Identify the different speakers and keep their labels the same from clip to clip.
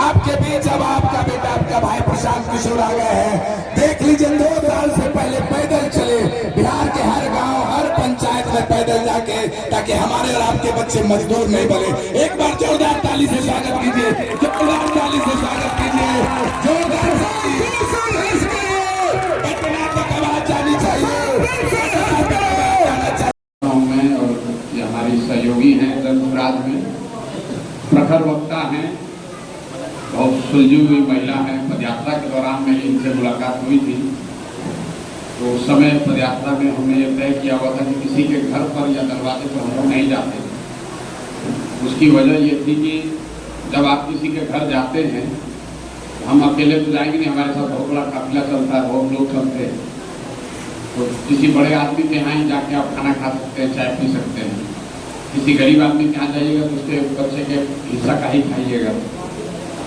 Speaker 1: आपके बीच अब आपका बेटा आपका भाई प्रशांत किशोर आ गए हैं। देख लीजिए 2 साल से पहले पैदल चले बिहार के हर गांव हर पंचायत में पैदल जाके, ताकि हमारे और आपके बच्चे मजदूर नहीं बने। एक बार जोरदार ताली से स्वागत कीजिए, जोरदार ताली से स्वागत कीजिए, जोरदार पटना तक आवाज जानी चाहिए।
Speaker 2: मैं और ये हमारी सहयोगी हैं धनराज में, प्रखर वक्ता हैं, बहुत सुलझी हुई महिला है। पदयात्रा के दौरान मेरी इनसे मुलाकात हुई थी, तो उस समय पदयात्रा में हमने ये तय किया हुआ था कि किसी के घर पर या दरवाजे पर हम लोग नहीं जाते। उसकी वजह ये थी कि जब आप किसी के घर जाते हैं, हम अकेले तो जाएंगे नहीं, हमारे साथ बहुत बड़ा काफिला चलता है, बहुत लोग चलते हैं। तो किसी बड़े आदमी के यहाँ ही जाके आप खाना खा सकते हैं, चाय पी सकते हैं। किसी गरीब आदमी के यहाँ जाइएगा तो उसके बच्चे के हिस्सा का ही खाइएगा।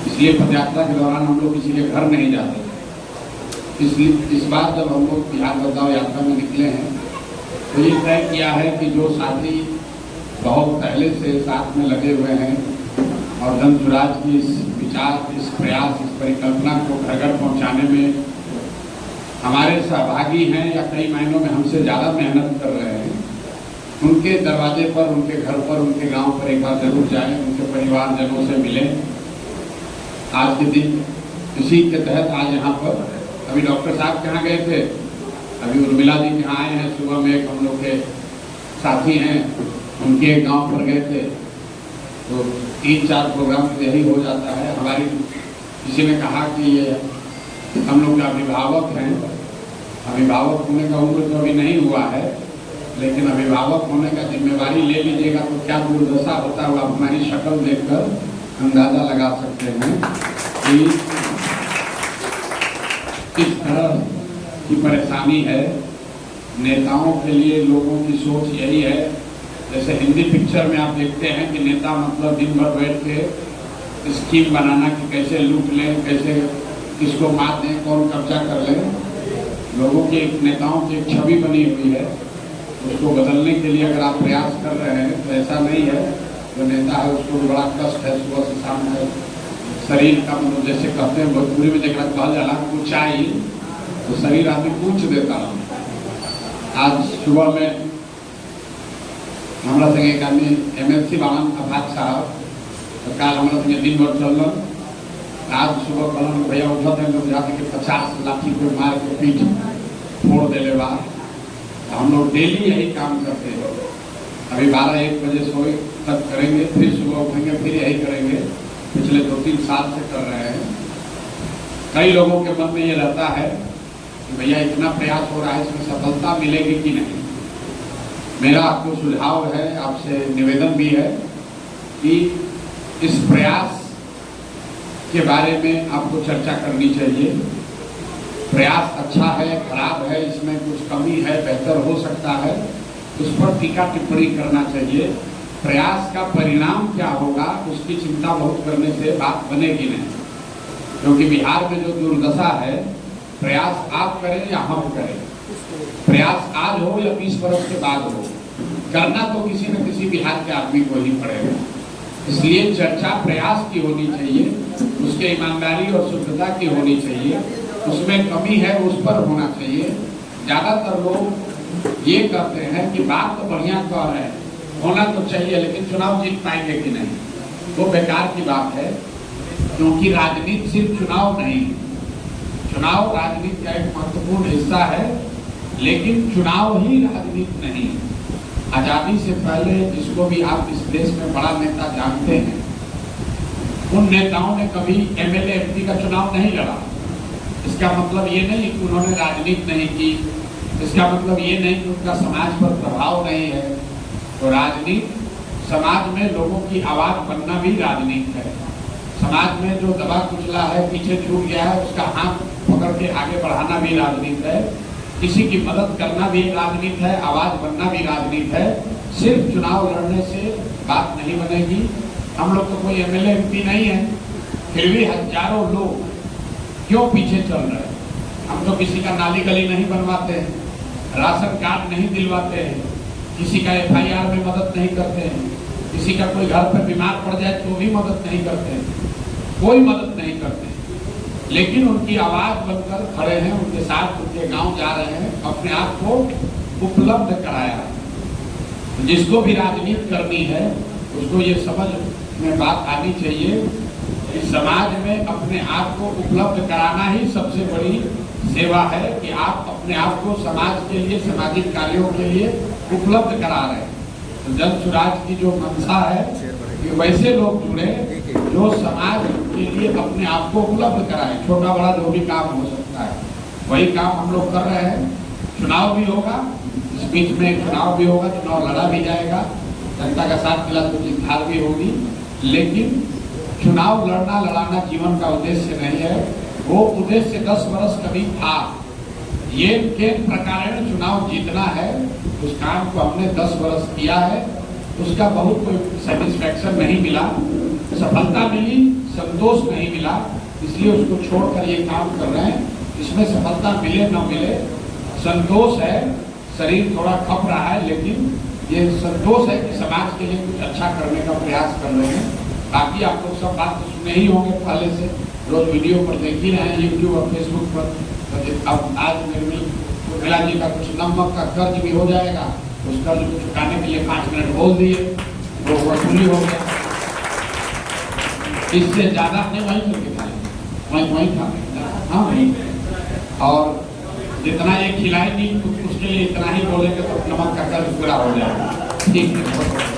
Speaker 2: इसलिए पदयात्रा के दौरान हम लोग किसी के घर नहीं जाते। इसलिए इस बार जब हम लोग बिहार बचाओ यात्रा में निकले हैं, तो ये तय किया है कि जो साथी बहुत पहले से साथ में लगे हुए हैं और धनराज की इस विचार, इस प्रयास, इस परिकल्पना को घर घर पहुँचाने में हमारे सहभागी हैं या कई महीनों में हमसे ज़्यादा मेहनत कर रहे हैं, उनके दरवाजे पर, उनके घर पर, उनके गांव पर एक बार जरूर जाएं, उनके परिवारजनों से मिलें। आज के दिन इसी के तहत आज यहाँ पर अभी डॉक्टर साहब के यहाँ गए थे, अभी उर्मिला जी के यहाँ आए हैं। सुबह में एक हम लोग के साथी हैं, उनके गांव पर गए थे। तो 3-4 प्रोग्राम यही हो जाता है। हमारी किसी ने कहा कि ये हम लोग के अभिभावक हैं, अभिभावक होने का उम्र तो अभी नहीं हुआ है, लेकिन अभिभावक होने का जिम्मेवारी ले लीजिएगा तो क्या दुर्दशा होता है, आप हमारी शक्ल देखकर अंदाजा लगा सकते हैं कि किस तरह की परेशानी है। नेताओं के लिए लोगों की सोच यही है, जैसे हिंदी पिक्चर में आप देखते हैं कि नेता मतलब दिन भर बैठ के स्कीम बनाना कि कैसे लूट लें, कैसे किसको मार दें, कौन कब्जा कर लें। लोगों की नेताओं की एक छवि बनी हुई है, उसको बदलने के लिए अगर आप प्रयास कर रहे हैं तो ऐसा नहीं है। जो नेता है उसको बड़ा कष्ट है, सुबह से शाम तक शरीर का, मतलब जैसे कहते हैं भोजपुरी में देखना कहल जाला ऊंचाई, तो शरीर आदमी पूछ देता है। आज सुबह में हमारा संगे एक आदमी MLC बावन अफाज साहब, तो कल हमारा संगे दिन भर चल, आज सुबह कल भैया उठा थे लोग जाते कि 50 लाठी को मार के पीठ फोड़ देने बाद हम लोग डेली यही काम करते हैं। अभी 12-1 बजे सोए तक करेंगे, फिर सुबह उठेंगे, फिर यही करेंगे। पिछले 2-3 साल से कर रहे हैं। कई लोगों के मन में ये रहता है कि भैया इतना प्रयास हो रहा है, इसमें सफलता मिलेगी कि नहीं। मेरा आपको सुझाव है, आपसे निवेदन भी है कि इस प्रयास के बारे में आपको चर्चा करनी चाहिए। प्रयास अच्छा है, खराब है, इसमें कुछ कमी है, बेहतर हो सकता है, उस पर टीका टिप्पणी करना चाहिए। प्रयास का परिणाम क्या होगा उसकी चिंता बहुत करने से बात बनेगी नहीं, क्योंकि बिहार में जो दुर्दशा है, प्रयास आप करें या हम करें, प्रयास आज हो या 20 वर्ष के बाद हो, करना तो किसी न किसी बिहार के आदमी को ही पड़ेगा। इसलिए चर्चा प्रयास की होनी चाहिए, उसके ईमानदारी और शुद्धता की होनी चाहिए, उसमें कमी है उस पर होना चाहिए। ज्यादातर लोग ये करते हैं कि बात तो बढ़िया कह रहे हैं, होना तो चाहिए, लेकिन चुनाव जीत पाएंगे कि नहीं, वो बेकार की बात है। क्योंकि राजनीति सिर्फ चुनाव नहीं, चुनाव राजनीति का एक महत्वपूर्ण हिस्सा है, लेकिन चुनाव ही राजनीति नहीं। आजादी से पहले जिसको भी आप इस देश में बड़ा नेता जानते हैं, उन नेताओं ने कभी एमएलए एमपी का चुनाव नहीं लड़ा। इसका मतलब ये नहीं कि उन्होंने राजनीति नहीं की, इसका मतलब ये नहीं कि उनका समाज पर प्रभाव नहीं है। तो राजनीति, समाज में लोगों की आवाज बनना भी राजनीति है। समाज में जो दबा कुचला है, पीछे छूट गया है, उसका हाथ पकड़ के आगे बढ़ाना भी राजनीति है। किसी की मदद करना भी राजनीति है, आवाज बनना भी राजनीति है। सिर्फ चुनाव लड़ने से बात नहीं बनेगी। हम लोग तो कोई एमएलए एमपी नहीं है, फिर भी हजारों लोग क्यों पीछे चल रहे हैं। हम तो किसी का नाली गली नहीं बनवाते हैं, राशन कार्ड नहीं दिलवाते हैं, किसी का एफआईआर में मदद नहीं करते हैं, किसी का कोई घर पर बीमार पड़ जाए तो भी मदद नहीं करते हैं, कोई मदद नहीं करते हैं। लेकिन उनकी आवाज बनकर खड़े हैं, उनके साथ उनके गांव जा रहे हैं, अपने आप को उपलब्ध कराया। जिसको भी राजनीति करनी है उसको ये समझ में बात आनी चाहिए कि समाज में अपने आप को उपलब्ध कराना ही सबसे बड़ी सेवा है, कि आप अपने आप को समाज के लिए, सामाजिक कार्यों के लिए उपलब्ध करा रहे हैं। तो जन सुराज की जो मंशा है कि वैसे लोग जुड़े जो समाज के लिए अपने आप को उपलब्ध कराए। छोटा बड़ा जो भी काम हो सकता है वही काम हम लोग कर रहे हैं। चुनाव भी होगा, इस बीच में चुनाव भी होगा, चुनाव लड़ा भी जाएगा, जनता का साथ मिला तो जीत हार भी होगी। लेकिन चुनाव लड़ना लड़ाना जीवन का उद्देश्य नहीं है, वो उद्देश्य 10 वर्ष कभी था। ये के प्रकार चुनाव जीतना है, उस काम को हमने 10 वर्ष किया है, उसका बहुत कोई सेटिस्फैक्शन नहीं मिला, सफलता मिली, संतोष नहीं मिला, इसलिए उसको छोड़कर ये काम कर रहे हैं। इसमें सफलता मिले न मिले, संतोष है, शरीर थोड़ा खप रहा है, लेकिन ये संतोष है कि समाज के लिए कुछ अच्छा करने का प्रयास कर रहे हैं। बाकी आप लोग सब बात तो सुने ही होंगे पहले से, रोज वीडियो पर देख ही रहे हैं, यूट्यूब और फेसबुक पर। अब आज निर्मला जी का कुछ नमक का कर्ज भी हो जाएगा, उस कर्ज को चुकाने के लिए 5 मिनट बोल दिए, वो वसूली हो गया। इससे ज्यादा नहीं वहीं करके खाए, वहीं खा, हाँ वहीं। और जितना ये खिलाएगी उसके लिए इतना ही बोलेंगे तो नमक का कर्ज पूरा हो जाएगा। ठीक है।